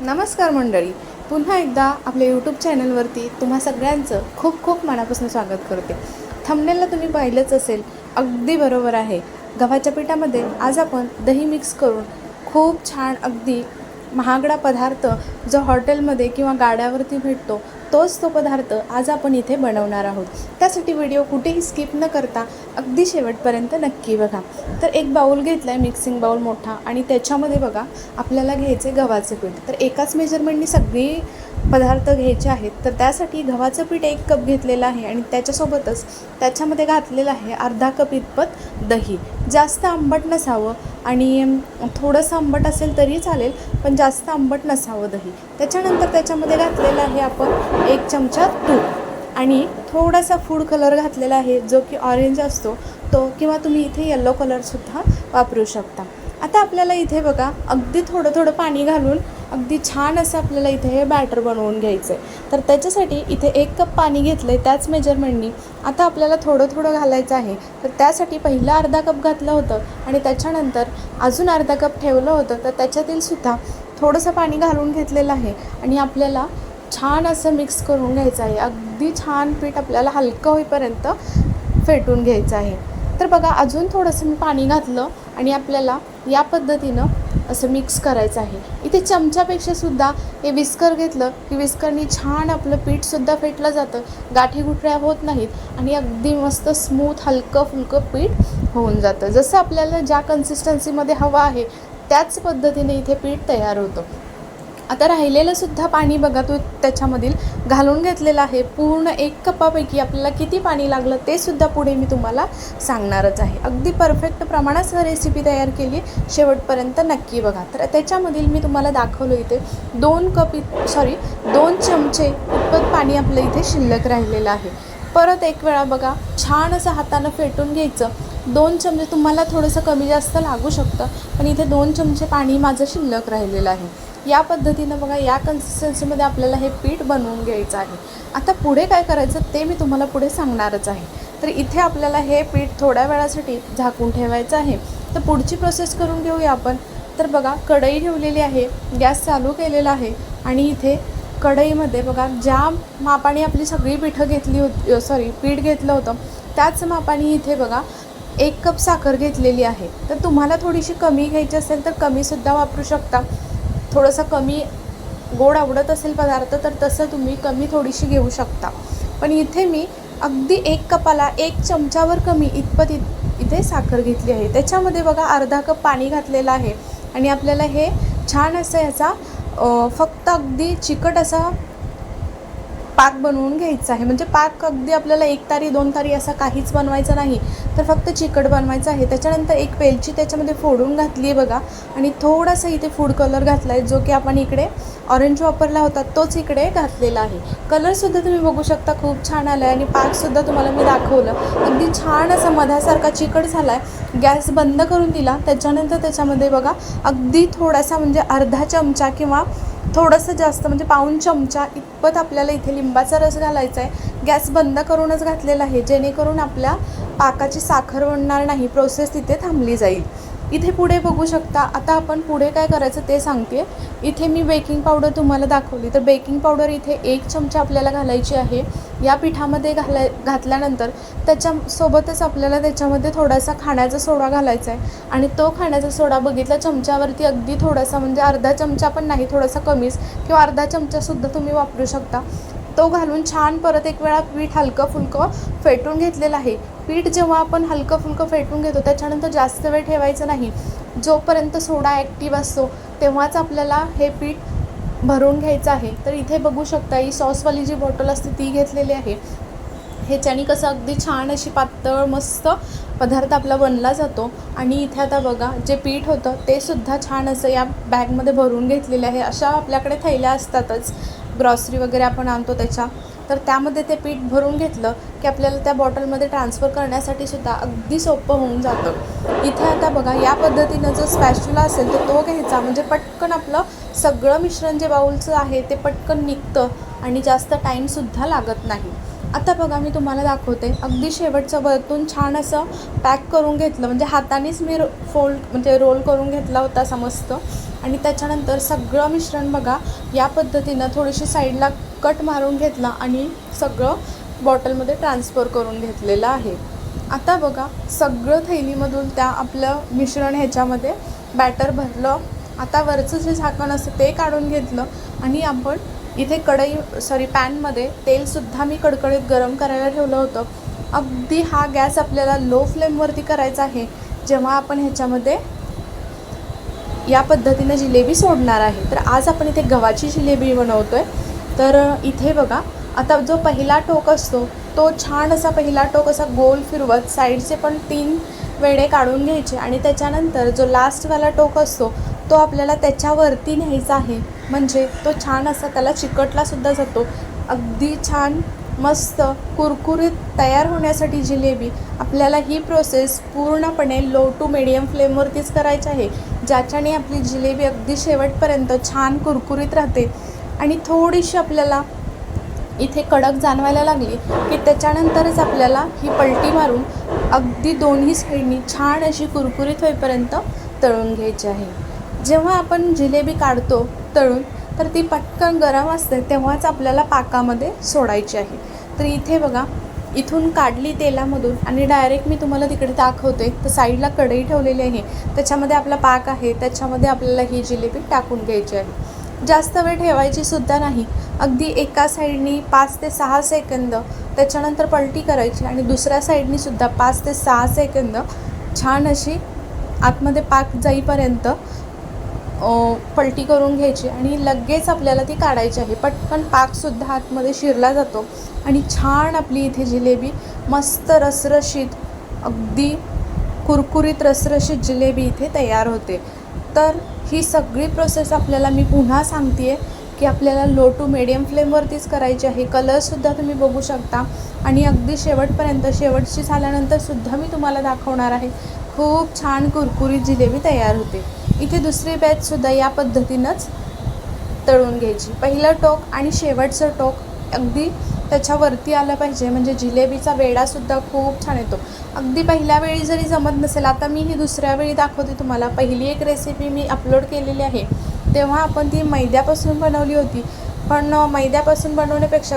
नमस्कार मंडळी, पुन्हा एकदा आपल्या यूट्यूब चॅनलवरती तुम्हा सगळ्यांचं खूप खूप मनापासून स्वागत करते. थंबनेलला तुम्ही पाहिलंच असेल, अगदी बरोबर आहे. गव्हाच्या पिठामध्ये आज आपण दही मिक्स करून खूप छान अगदी महागडा पदार्थ जो हॉटेलमध्ये किंवा गाड्यावरती भेटतो तोच तो पदार्थ आज आपण इथे बनवणार आहोत. त्यासाठी व्हिडिओ कुठेही स्किप न करता अगदी शेवटपर्यंत नक्की बघा. तर एक बाऊल घेतला आहे, मिक्सिंग बाऊल मोठा, आणि त्याच्यामध्ये बघा आपल्याला घ्यायचे गव्हाचे पीठ. तर एकाच मेजरमेंटनी सगळी पदार्थ घ्यायचे आहेत. तर त्यासाठी गव्हाचं पीठ 1 कप घेतलेलं आहे आणि त्याच्यासोबतच त्याच्यामध्ये घातलेलं आहे अर्धा कप इतपत दही. जास्त आंबट नसावं आणि थोडंसं आंबट असेल तरी चालेल, पण जास्त आंबट नसावं दही. त्याच्यानंतर त्याच्यामध्ये घातलेलं आहे आपण 1 चमचा तूप आणि थोडासा फूड कलर घातलेला आहे, जो की ऑरेंज असतो तो, किंवा तुम्ही इथे येलो कलरसुद्धा वापरू शकता. आता आपल्याला इथे बघा अगदी थोडं थोडं पाणी घालून अगदी छान असं आपल्याला इथे हे बॅटर बनवून घ्यायचं आहे. तर त्याच्यासाठी इथे 1 कप पाणी घेतलं आहे त्याच मेजरमेंटनी. आता आपल्याला थोडं थोडं घालायचं आहे. तर त्यासाठी पहिला अर्धा कप घातलं होतं आणि त्याच्यानंतर अजून अर्धा कप ठेवलं होतं. तर त्याच्यातील सुद्धा थोडंसं पाणी घालून घेतलेलं आहे आणि आपल्याला छान असं मिक्स करून घ्यायचं आहे. अगदी छान पीठ आपल्याला हलकं होईपर्यंत फेटून घ्यायचं आहे. तर बघा अजून थोडंसं मी पाणी घातलं आणि आपल्याला या पद्धतीनं असं मिक्स करायचं आहे. इथे चमच्यापेक्षा सुद्धा हे विस्कर घेतलं की विस्करनी छान आपलं पीठसुद्धा फेटलं जातं, गाठी गुठळ्या होत नाहीत आणि अगदी मस्त स्मूथ हलकं फुलकं पीठ होऊन जातं. जसं आपल्याला ज्या कन्सिस्टन्सीमध्ये हवं आहे त्याच पद्धतीने इथे पीठ तयार होतं. आता राहिलेलं सुद्धा पाणी बघा तो त्याच्यामधील घालून घेतलेलं आहे. पूर्ण 1 कपापैकी आपल्याला किती पाणी लागलं ते सुद्धा पुढे मी तुम्हाला सांगणारच आहे. अगदी परफेक्ट प्रमाणात रेसिपी तयार केली, शेवटपर्यंत नक्की बघा. तर त्याच्यामधील मी तुम्हाला दाखवलं इथे 2 चमचे इतपत पाणी आपलं इथे शिल्लक राहिलेलं आहे. परत एक वेळा बघा छान असं हातानं फेटून घ्यायचं. 2 चमचे, तुम्हाला थोडंसं कमी जास्त लागू शकतं, पण इथे 2 चमचे पाणी माझं शिल्लक राहिलेलं आहे. या पद्धतीनं बघा या कन्सिस्टन्सीमध्ये आपल्याला हे पीठ बनवून घ्यायचं आहे. आता पुढे काय करायचं ते मी तुम्हाला पुढे सांगणारच आहे. तर इथे आपल्याला हे पीठ थोड्या वेळासाठी झाकून ठेवायचं आहे. तर पुढची प्रोसेस करून घेऊया आपण. तर बघा कढई ठेवलेली आहे, गॅस चालू केलेला आहे आणि इथे कढईमध्ये बघा ज्या मापाने आपली सगळी पीठ घेतलं होतं त्याच मापाने इथे बघा 1 कप साखर घेतलेली आहे. तर तुम्हाला थोडीशी कमी घ्यायची असेल तर कमीसुद्धा वापरू शकता. थोडंसं कमी गोड आवडत असेल पदार्थ तर तसं तुम्ही कमी थोडीशी घेऊ शकता. पण इथे मी अगदी 1 कपाला 1 चमचावर कमी इतपत इथे साखर घेतली आहे. त्याच्यामध्ये बघा अर्धा कप पाणी घातलेलं आहे आणि आपल्याला हे छान असं याचा फक्त अगदी चिकट असा पाक बनवून घ्यायचा आहे. म्हणजे पाक अगदी आपल्याला 1 तारी 2 तारी असा काहीच बनवायचा नाही, तर फक्त चिकट बनवायचं आहे. त्याच्यानंतर 1 वेलची त्याच्यामध्ये फोडून घातली आहे बघा आणि थोडासा इथे फूड कलर घातला आहे, जो की आपण इकडे ऑरेंज वापरला होता तोच इकडे घातलेला आहे. कलरसुद्धा तुम्ही बघू शकता खूप छान आला आहे आणि पाकसुद्धा तुम्हाला मी दाखवलं अगदी छान असा मधासारखा चिकट झाला आहे. गॅस बंद करून दिला. त्याच्यानंतर त्याच्यामध्ये बघा अगदी थोडासा म्हणजे अर्धा चमचा किंवा थोडंसं जास्त म्हणजे पाऊण चमचा इतपत आपल्याला इथे लिंबाचा रस घालायचा आहे. गॅस बंद करूनच घातलेला आहे, जेणेकरून आपल्या पाकाची साखर बनणार नाही, प्रोसेस तिथे थांबली जाईल. इथे पुढे बघू शकता. आता आपण पुढे काय करायचं ते सांगते. इथे मी बेकिंग पावडर तुम्हाला दाखवली, तर बेकिंग पावडर इथे 1 चमचा आपल्याला घालायची आहे. या पिठामध्ये घातल्यानंतर त्याच्यासोबतच आपल्याला त्याच्यामध्ये थोडासा खाण्याचा सोडा घालायचा आहे आणि तो खाण्याचा सोडा बघितला चमच्यावरती अगदी थोडासा, म्हणजे अर्धा चमचा पण नाही, थोडासा कमीच, किंवा अर्धा चमचासुद्धा तुम्ही वापरू शकता. तो घालून छान परत एक वेळा पीठ हलकं फुलकं फेटून घेतलेलं आहे. पीठ जेव्हा आपण हलकं फुलकं फेटून घेतो त्याच्यानंतर जास्त वेळ ठेवायचं नाही. जोपर्यंत सोडा ॲक्टिव्ह असतो तेव्हाच आपल्याला हे पीठ भरून घ्यायचं आहे. तर इथे बघू शकता ही सॉसवाली जी बॉटल असते ती घेतलेली आहे. ह्याच्याने कसं अगदी छान अशी पातळ मस्त पदार्थ आपला बनला जातो. आणि इथे आता बघा जे पीठ होतं ते सुद्धा छान असं या बॅगमध्ये भरून घेतलेले आहे. अशा आपल्याकडे थैल्या असतातच, ग्रॉसरी वगैरे आपण आणतो त्याच्या, तर त्यामध्ये ते पीठ भरून घेतलं की आपल्याला त्या बॉटलमध्ये ट्रान्सफर करण्यासाठी सुद्धा अगदी सोपं होऊन जातं. इथे आता बघा या पद्धतीनं जो स्पॅच्युला असेल तर तो घ्यायचा, म्हणजे पटकन आपलं सगळं मिश्रण जे बाउलचं आहे ते पटकन निघतं आणि जास्त टाईमसुद्धा लागत नाही. आता बघा मी तुम्हाला दाखवते. अगदी शेवटचं वरतून छान असं पॅक करून घेतलं, म्हणजे हातानेच मी रोल करून घेतला होता समस्त. आणि त्याच्यानंतर सगळं मिश्रण बघा या पद्धतीनं थोडीशी साईडला कट मारून घेतला आणि सगळं बॉटलमध्ये ट्रान्सफर करून घेतलेलं आहे. आता बघा सगळं थैलीमधून त्या आपलं मिश्रण ह्याच्यामध्ये बॅटर भरलं. आता वरचं जे झाकण असतं ते काढून घेतलं आणि आपण इथे पॅनमध्ये तेलसुद्धा मी कडकडीत गरम करायला ठेवलं होतं. अगदी हा गॅस आपल्याला लो फ्लेमवरती करायचा आहे जेव्हा आपण ह्याच्यामध्ये या पद्धतीनं जिलेबी सोडणार आहे. तर आज आपण इथे गव्हाची जिलेबी बनवतो आहे. तर इथे बघा आता जो पहिला टोक असतो तो छान असा पहिला टोक असा गोल फिरवत साईडचे पण 3 वेडे काढून घ्यायचे आणि त्याच्यानंतर जो लास्टवाला टोक असतो तो आपल्याला त्याच्यावरती न्यायचा आहे. म्हणजे तो छान असा त्याला चिकटलासुद्धा जातो. अगदी छान मस्त कुरकुरीत तयार होण्यासाठी जिलेबी आपल्याला ही प्रोसेस पूर्णपणे लो टू मीडियम फ्लेमवरतीच करायची आहे, ज्याच्याने आपली जिलेबी अगदी शेवटपर्यंत छान कुरकुरीत राहते. आणि थोडीशी आपल्याला इथे कडक जाणवायला लागली की त्याच्यानंतरच आपल्याला ही पलटी मारून अगदी दोन्ही साईडनी छान अशी कुरकुरीत होईपर्यंत तळून घ्यायची आहे. जेव्हा आपण जिलेबी काढतो तळून तर ती पटकन गरम असते तेव्हाच आपल्याला पाकामध्ये सोडायची आहे. तर इथे बघा इथून काढली तेलामधून आणि डायरेक्ट मी तुम्हाला तिकडे दाखवते. तर साईडला कढई ठेवलेली आहे, त्याच्यामध्ये आपला पाक आहे, त्याच्यामध्ये आपल्याला ही जिलेबी टाकून घ्यायची आहे. जास्त वेळ ठेवायची सुद्धा नाही. अगदी एका साईडनी 5 ते 6 सेकंद, त्याच्यानंतर पलटी करायची आणि दुसऱ्या साईडनी सुद्धा 5 ते 6 सेकंद छान अशी आतमध्ये पाक जाईपर्यंत पलटी करून घ्यायची आणि लगेच आपल्याला ती काढायची आहे. पटकन पाकसुद्धा आतमध्ये शिरला जातो आणि छान आपली इथे जिलेबी मस्त रसरशीत अगदी कुरकुरीत रसरशीत जिलेबी इथे तयार होते. तर ही सगळी प्रोसेस आपल्याला मी पुन्हा सांगते आहे की आपल्याला लो टू मीडियम फ्लेमवरतीच करायची आहे. कलरसुद्धा तुम्ही बघू शकता आणि अगदी शेवटची झाल्यानंतरसुद्धा मी तुम्हाला दाखवणार आहे. खूप छान कुरकुरीत जिलेबी तयार होते. इथे दुसरी बॅचसुद्धा या पद्धतीनंच तळून घ्यायची. पहिलं टोक आणि शेवटचं टोक अगदी त्याच्यावरती आलं पाहिजे, म्हणजे जिलेबीचा वेडासुद्धा खूप छान येतो. अगदी पहिल्या वेळी जरी जमत नसेल, आता मी ही दुसऱ्या वेळी दाखवते तुम्हाला. पहिली एक रेसिपी मी अपलोड केलेली आहे तेव्हा आपण ती मैद्यापासून बनवली होती. पण मैद्यापासून बनवण्यापेक्षा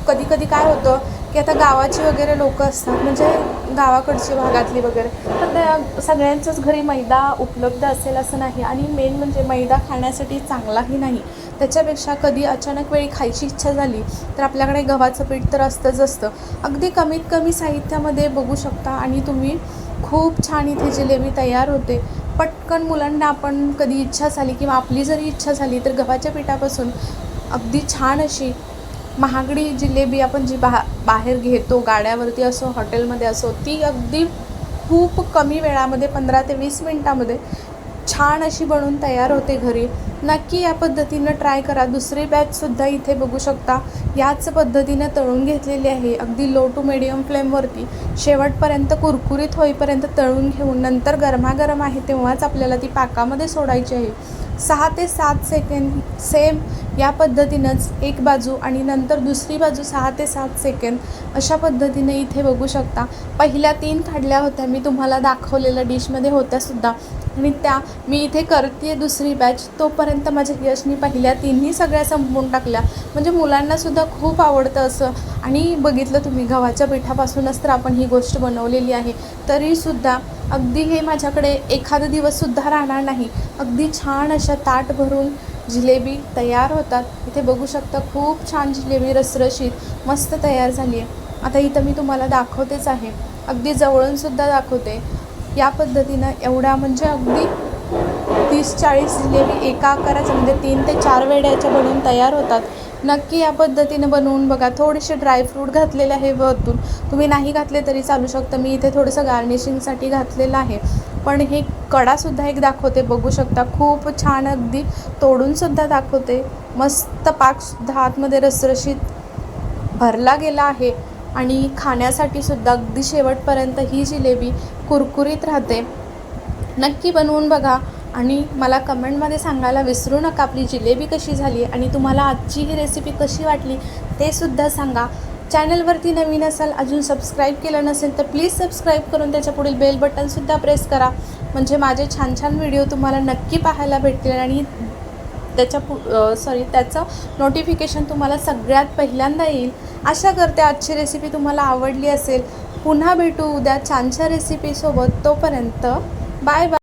कधी कधी काय होतं की आता गावाची वगैरे लोकं असतात, म्हणजे गावाकडची भागातली वगैरे, तर त्या सगळ्यांच्याच घरी मैदा उपलब्ध असेल असं नाही. आणि मेन म्हणजे मैदा खाण्यासाठी चांगलाही नाही. त्याच्यापेक्षा कधी अचानक वेळी खायची इच्छा झाली तर आपल्याकडे गव्हाचं पीठ तर असतं. अगदी कमीत कमी साहित्यामध्ये बघू शकता आणि तुम्ही खूप छान इथे जिलेबी तयार होते. पटकन मुलांना आपण कधी इच्छा झाली किंवा आपली जरी इच्छा झाली तर गव्हाच्या पिठापासून अगदी छान अशी महागडी जिलेबी आपण जी बाहेर घेतो, गाड्यावरती असो हॉटेलमध्ये असो, ती अगदी खूप कमी वेळामध्ये 15 ते 20 मिनटामध्ये छान अशी बनवून तयार होते घरी. नक्की या पद्धतीनं ट्राय करा. दुसरी बॅचसुद्धा इथे बघू शकता याच पद्धतीनं तळून घेतलेली आहे. अगदी लो टू मीडियम फ्लेमवरती शेवटपर्यंत कुरकुरीत होईपर्यंत तळून घेऊन नंतर गरमागरम आहे तेव्हाच आपल्याला ती पाकामध्ये सोडायची आहे. 6 ते 7 सेकंद सेम या पद्धतीनंच एक बाजू आणि नंतर दुसरी बाजू 6 ते 7 सेकंद अशा पद्धतीने इथे बघू शकता. पहिल्या 3 काढल्या होत्या मी तुम्हाला दाखवलेल्या डिशमध्ये होत्यासुद्धा आणि त्या मी इथे करते दुसरी बॅच. तोपर्यंत माझ्या यशनी पहिल्या 3ही सगळ्या संपवून टाकल्या. म्हणजे मुलांनासुद्धा खूप आवडतं असं. आणि बघितलं तुम्ही गव्हाच्या पिठापासूनच तर आपण ही गोष्ट बनवलेली आहे, तरीसुद्धा अगदी हे माझ्याकडे एखादा दिवससुद्धा राहणार नाही. अगदी छान अशा ताट भरून जिलेबी तयार होतात. इथे बघू शकता खूप छान जिलेबी रसरशीत मस्त तयार झाली आहे. आता इथं मी तुम्हाला दाखवतेच आहे, अगदी जवळूनसुद्धा दाखवते. या पद्धतीनं एवढ्या म्हणजे अगदी 30-40 जिलेबी एका आकाराच्या म्हणजे 3 ते 4 वेड्याच्या बनवून तयार होतात. नक्की या पद्धतीनं बनवून बघा. थोडेसे ड्रायफ्रूट घातलेले आहे वरतून, तुम्ही नाही घातले तरी चालू शकतं. मी इथे थोडंसं गार्निशिंगसाठी घातलेलं आहे. पण हे कडासुद्धा एक दाखवते, बघू शकता खूप छान अगदी तोडूनसुद्धा दाखवते. मस्त पाकसुद्धा आतमध्ये रसरशीत भरला गेला आहे आणि खाण्यासाठी सुद्धा अगदी शेवटपर्यंत ही जिलेबी कुरकुरीत राहते. नक्की बनवून बघा आणि मला कमेंटमध्ये सांगायला विसरू नका आपली जिलेबी कशी झाली आणि तुम्हाला आजची ही रेसिपी कशी वाटली ते सुद्धा सांगा. चॅनलवरती नवीन असाल, अजून सबस्क्राईब केलं नसेल तर प्लीज सबस्क्राईब करून त्याच्या पुढील बेल बटनसुद्धा प्रेस करा, म्हणजे माझे छान छान व्हिडिओ तुम्हाला नक्की पाहायला भेटतील आणि त्याचं नोटिफिकेशन तुम्हाला सगळ्यात पहिल्यांदा येईल. आशा करते आजची रेसिपी तुम्हाला आवडली असेल. पुन्हा भेटू उद्या छानशा रेसिपीसोबत. तोपर्यंत बाय बाय.